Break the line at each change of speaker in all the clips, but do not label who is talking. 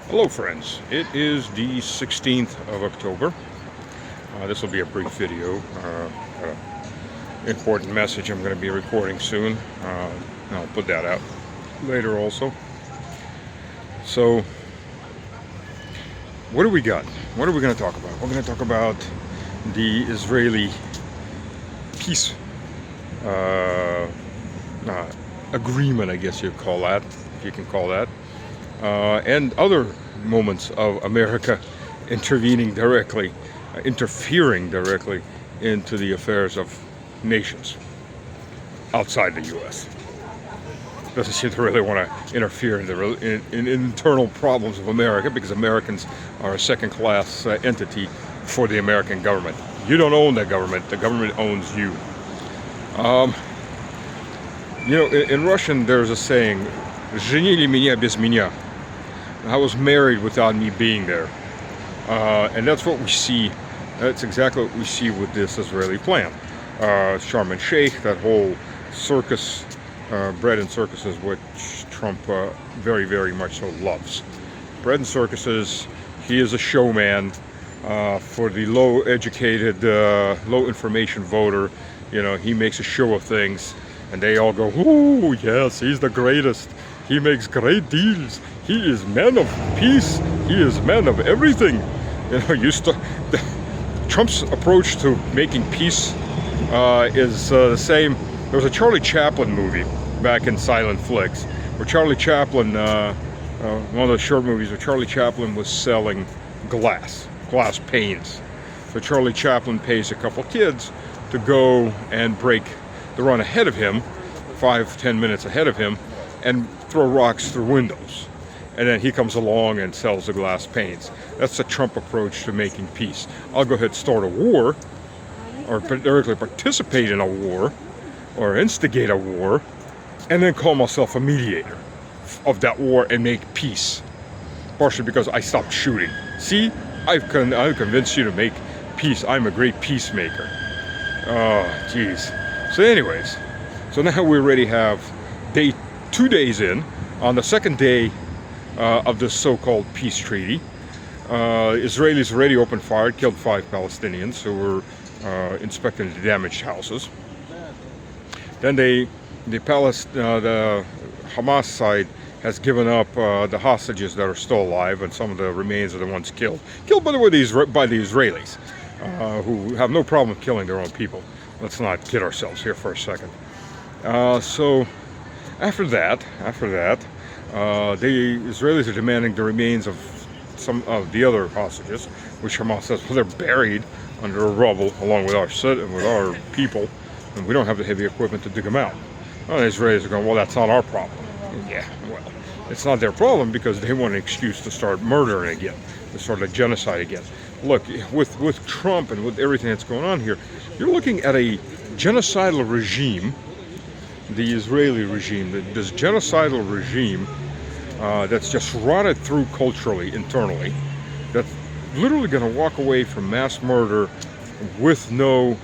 Hello friends, it is the 16th of October. This will be a brief video, important message I'm going to be recording soon. I'll put that out later also. So, what do we got? What are we going to talk about? We're going to talk about the Israeli peace agreement, I guess you'd call that, if you can call that. And other moments of America interfering directly into the affairs of nations outside the U.S. Doesn't seem to really want to interfere in internal problems of America, because Americans are a second-class entity for the American government. You don't own the government owns you. In Russian there's a saying, "Женили меня без меня." I was married without me being there. And that's what we see. That's exactly what we see with this Israeli plan. Sharm el Sheikh, that whole circus, bread and circuses, which Trump very, very much so loves. Bread and circuses, he is a showman for the low-educated, low-information voter. He makes a show of things, and they all go, "Ooh, yes, he's the greatest. He makes great deals. He is man of peace. He is man of everything." Trump's approach to making peace is the same. There was a Charlie Chaplin movie back in silent flicks, where Charlie Chaplin, one of the short movies where Charlie Chaplin was selling glass panes. So Charlie Chaplin pays a couple kids to go and run ahead of him, 5-10 minutes ahead of him, and throw rocks through windows. And then he comes along and sells the glass panes. That's the Trump approach to making peace. I'll go ahead and start a war, or directly participate in a war, or instigate a war, and then call myself a mediator of that war and make peace. Partially because I stopped shooting. See, I've convinced you to make peace. I'm a great peacemaker. Oh, geez. So anyways, so now we already have 2 days in. On the second day of this so-called peace treaty, Israelis already opened fire, killed 5 Palestinians who were inspecting the damaged houses. Then the Hamas side has given up the hostages that are still alive, and some of the remains of the ones killed. Killed, by the way, by the Israelis, who have no problem killing their own people. Let's not kid ourselves here for a second. So after that, the Israelis are demanding the remains of some of the other hostages, which Hamas says, well, they're buried under a rubble along with our people, and we don't have the heavy equipment to dig them out. Well, the Israelis are going, well, that's not our problem. Yeah, well, it's not their problem because they want an excuse to start murdering again, to start a genocide again. Look, with Trump and with everything that's going on here, you're looking at a genocidal regime, the Israeli regime, this genocidal regime that's just rotted through culturally, internally, that's literally going to walk away from mass murder with no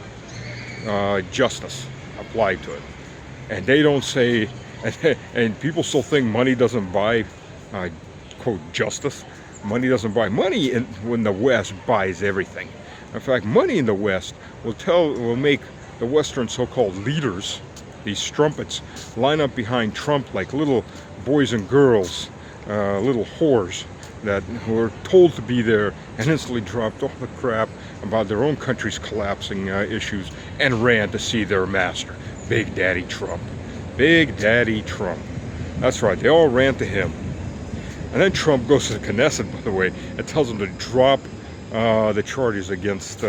justice applied to it. And they don't say, and people still think money doesn't buy, quote, justice. Money doesn't buy. Money when the West buys everything. In fact, money in the West will make the Western so-called leaders, these strumpets, line up behind Trump like little boys and girls, little whores who were told to be there and instantly dropped all the crap about their own country's collapsing issues and ran to see their master, Big Daddy Trump. Big Daddy Trump. That's right, they all ran to him. And then Trump goes to the Knesset, by the way, and tells them to drop the charges against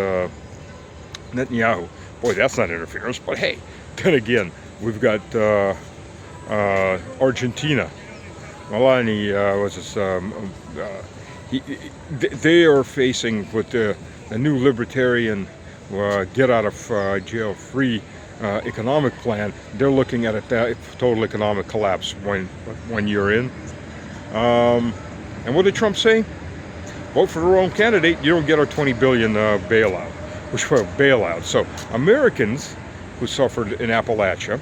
Netanyahu. Boy, that's not interference, but hey, then again, we've got Argentina. Melania they are facing with the new libertarian get-out-of-jail-free economic plan. They're looking at a total economic collapse when you're in. And what did Trump say? Vote for the wrong candidate, you don't get our $20 billion bailout. Which were bailouts. So Americans who suffered in Appalachia,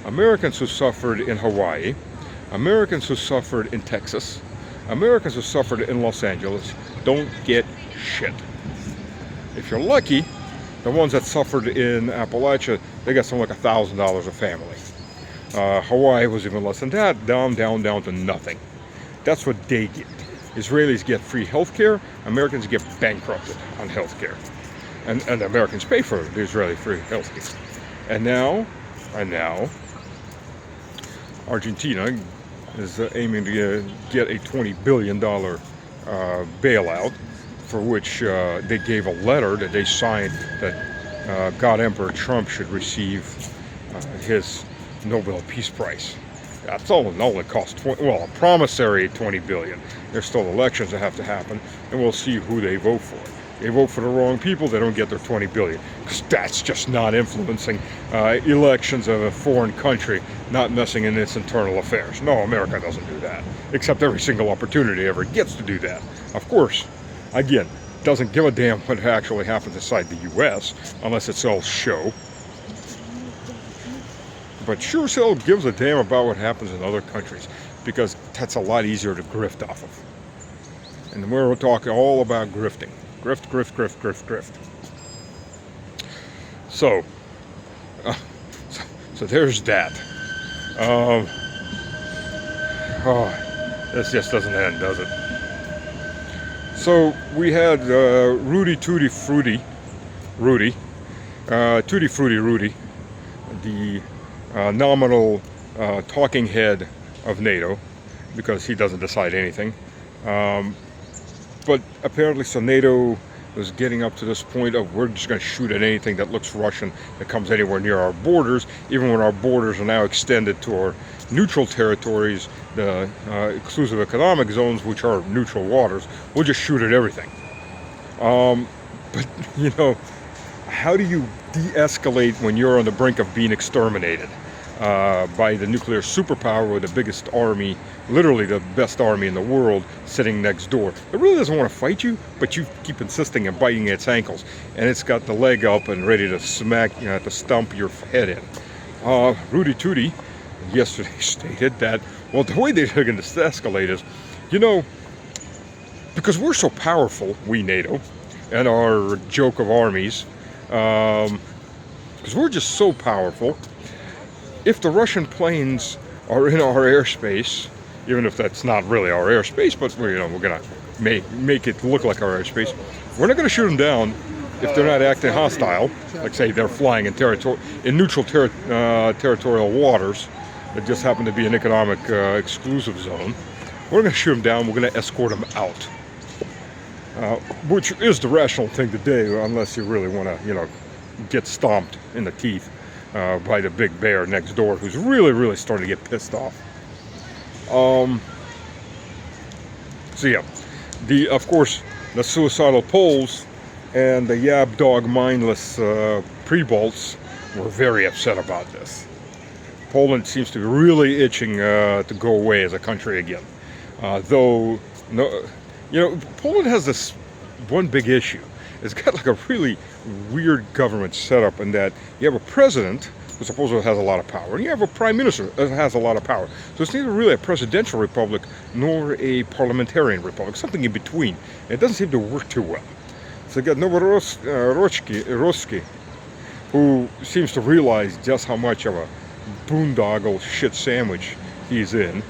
Americans who suffered in Hawaii, Americans who suffered in Texas, Americans who suffered in Los Angeles don't get shit. If you're lucky, the ones that suffered in Appalachia, they got something like $1,000 a family. Hawaii was even less than that, down to nothing. That's what they get. Israelis get free health care, Americans get bankrupted on health care. And the Americans pay for the Israeli free health care. And now, Argentina is aiming to get a $20 billion bailout, for which they gave a letter that they signed that God Emperor Trump should receive his Nobel Peace Prize. That's all in all it costs a promissory $20 billion. There's still elections that have to happen, and we'll see who they vote for. They vote for the wrong people, they don't get their $20 billion, because that's just not influencing elections of a foreign country, not messing in its internal affairs. No, America doesn't do that, except every single opportunity ever gets to do that. Of course, again, doesn't give a damn what actually happens inside the U.S. unless it's all show. But sure as hell gives a damn about what happens in other countries, because that's a lot easier to grift off of. And we're talking all about grifting. Grift. So there's that. This just doesn't end, does it? So we had Rudy, the nominal talking head of NATO, because he doesn't decide anything. But apparently, so NATO was getting up to this point of we're just going to shoot at anything that looks Russian that comes anywhere near our borders, even when our borders are now extended to our neutral territories, the exclusive economic zones, which are neutral waters. We'll just shoot at everything. But, you know, how do you de-escalate when you're on the brink of being exterminated by the nuclear superpower with the biggest army, literally the best army in the world, sitting next door? It really doesn't want to fight you, but you keep insisting and biting its ankles, and it's got the leg up and ready to smack, to stomp your head in. Rudy Tooty yesterday stated that, well, the way they're going to escalate is, because we're so powerful, we NATO, and our joke of armies, because we're just so powerful, if the Russian planes are in our airspace, even if that's not really our airspace, but we're going to make it look like our airspace, we're not going to shoot them down if they're not acting hostile, like say they're flying in neutral territorial waters that just happen to be an economic exclusive zone. We're going to shoot them down, we're going to escort them out. Which is the rational thing to do, unless you really want to, get stomped in the teeth by the big bear next door, who's really, really starting to get pissed off. So yeah, of course, the suicidal Poles and the yab dog mindless pre-bolts were very upset about this. Poland seems to be really itching to go away as a country again. Though, Poland has this one big issue. It's got like a really weird government setup in that you have a president who supposedly has a lot of power, and you have a prime minister that has a lot of power. So it's neither really a presidential republic nor a parliamentarian republic, something in between. It doesn't seem to work too well. So you got Novorossiysk, who seems to realize just how much of a boondoggle shit sandwich he's in,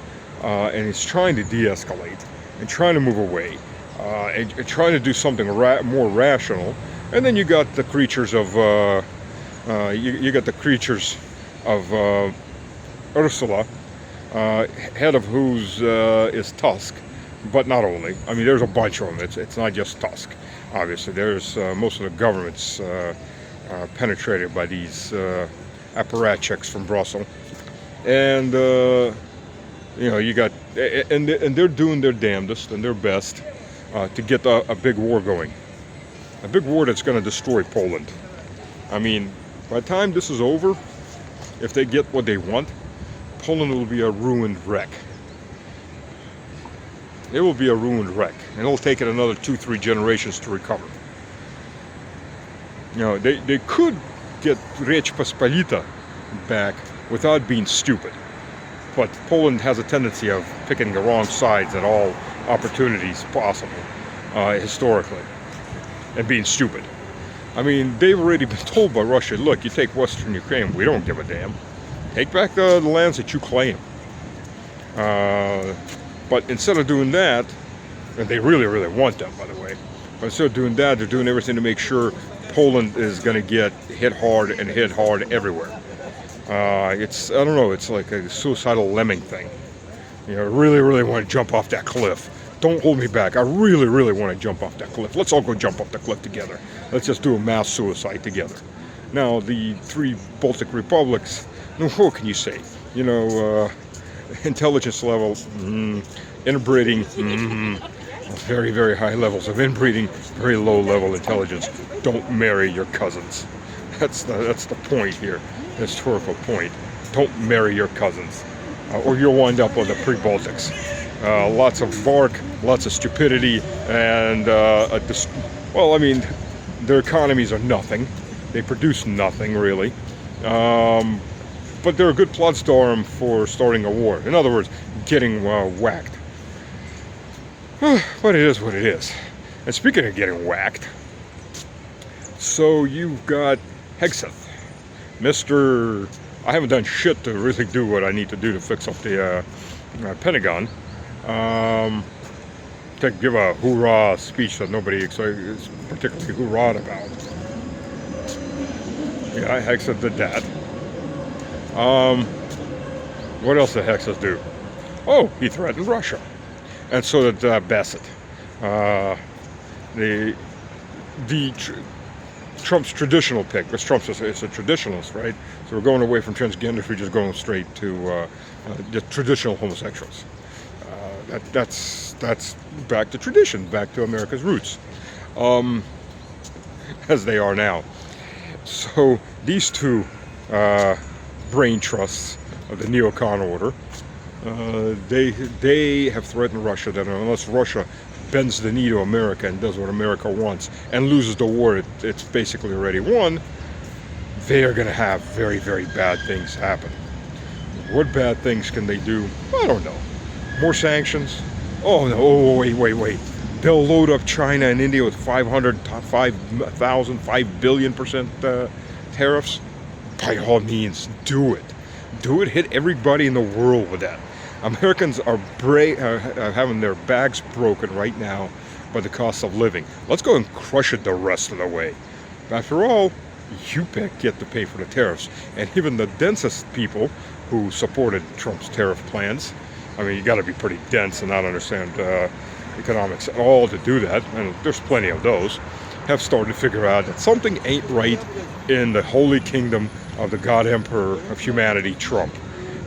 and he's trying to de-escalate and trying to move away, and trying to do something more rational. And then you got the creatures of Ursula, head of whose is Tusk, but not only. I mean, there's a bunch of them. It's not just Tusk. Obviously, there's most of the governments penetrated by these apparatchiks from Brussels, and you got, and they're doing their damnedest and their best to get a big war going. A big war that's going to destroy Poland. I mean, by the time this is over, if they get what they want, Poland will be a ruined wreck. It will be a ruined wreck, and it'll take it another 2-3 generations to recover. They could get Rzecz Pospolita back without being stupid. But Poland has a tendency of picking the wrong sides at all opportunities possible historically, and being stupid. I mean, they've already been told by Russia, look, you take Western Ukraine, we don't give a damn. Take back the lands that you claim. But instead of doing that, and they really, really want them, by the way, but instead of doing that, they're doing everything to make sure Poland is going to get hit hard and hit hard everywhere. I don't know, it's like a suicidal lemming thing. You know, I really, really want to jump off that cliff. Don't hold me back. I really, really want to jump off that cliff. Let's all go jump off the cliff together. Let's just do a mass suicide together. Now, the 3 Baltic republics, what can you say? You know, intelligence level, inbreeding, very, very high levels of inbreeding, very low level intelligence. Don't marry your cousins. That's the point here, the historical point. Don't marry your cousins, or you'll wind up on the pre-Baltics. Lots of bark, lots of stupidity, and well, I mean, their economies are nothing. They produce nothing really, but they're a good platform for starting a war. In other words, getting whacked. But it is what it is. And speaking of getting whacked, so you've got Hegseth, Mr. I haven't done shit to really do what I need to do to fix up the Pentagon. To give a hoorah speech that nobody is particularly hoorah'd about. Yeah, Hegseth did that. What else did Hegseth do? Oh, he threatened Russia. And so did Bassett. Trump's traditional pick, because Trump is a traditionalist, right? So we're going away from transgenders, we're just going straight to the traditional homosexuals. That's back to tradition, back to America's roots, as they are now. So these 2 brain trusts of the neocon order, they have threatened Russia that unless Russia bends the knee to America and does what America wants and loses the war it's basically already won, they are going to have very, very bad things happen. What bad things can they do? I don't know. More sanctions? Oh no! Oh, wait. They'll load up China and India with 5 billion% tariffs. By all means, do it. Do it. Hit everybody in the world with that. Americans are having their bags broken right now by the cost of living. Let's go and crush it the rest of the way. After all, you get to pay for the tariffs. And even the densest people who supported Trump's tariff plans, I mean, you got to be pretty dense and not understand economics at all to do that, and there's plenty of those, have started to figure out that something ain't right in the holy kingdom of the God Emperor of humanity, Trump.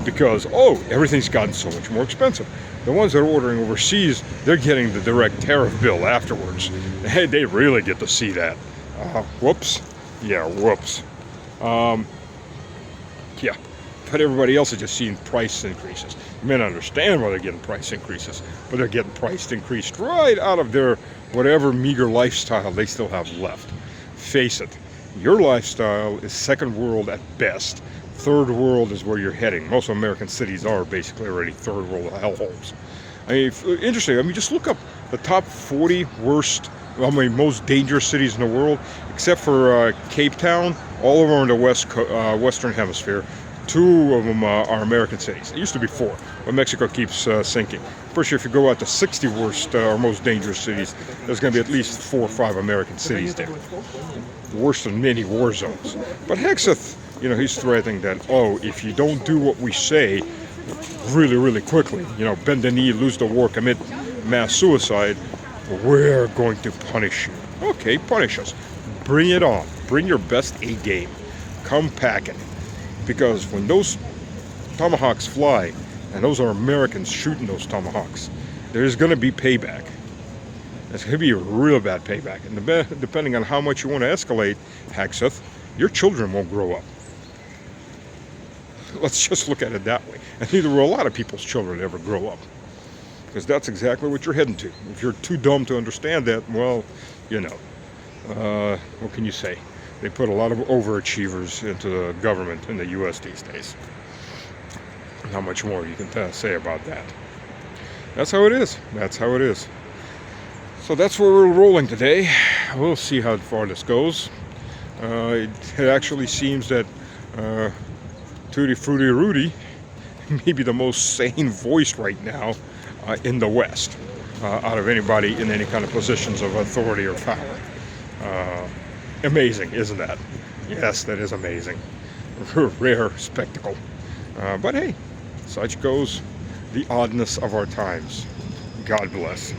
Because, everything's gotten so much more expensive. The ones that are ordering overseas, they're getting the direct tariff bill afterwards. Hey, they really get to see that. Whoops. Yeah, whoops. Yeah. But everybody else is just seeing price increases. You may not understand why they're getting price increases, but they're getting price increased right out of their whatever meager lifestyle they still have left. Face it, your lifestyle is second world at best. Third world is where you're heading. Most American cities are basically already third world hellholes. I mean, interesting. I mean, just look up the top 40 most dangerous cities in the world, except for Cape Town. All of them are in the Western Hemisphere. 2 of them are American cities. It used to be 4, but Mexico keeps sinking. Pretty sure if you go out to 60 worst or most dangerous cities, there's going to be at least 4 or 5 American cities there. Worse than many war zones. But Hegseth, he's threatening that, if you don't do what we say really, really quickly, bend the knee, lose the war, commit mass suicide, we're going to punish you. Okay, punish us. Bring it on. Bring your best A game. Come packing. Because when those tomahawks fly, and those are Americans shooting those tomahawks, there's going to be payback. It's going to be a real bad payback. And depending on how much you want to escalate, Hegseth, your children won't grow up. Let's just look at it that way. And neither will a lot of people's children ever grow up. Because that's exactly what you're heading to. If you're too dumb to understand that, well, what can you say? They put a lot of overachievers into the government in the U.S. these days. Not much more you can say about that. That's how it is. That's how it is. So that's where we're rolling today. We'll see how far this goes. It actually seems that Tutti Frutti Rudy may be the most sane voice right now in the West, out of anybody in any kind of positions of authority or power. Amazing, isn't that? Yes, that is amazing. Rare spectacle. But hey, such goes the oddness of our times. God bless.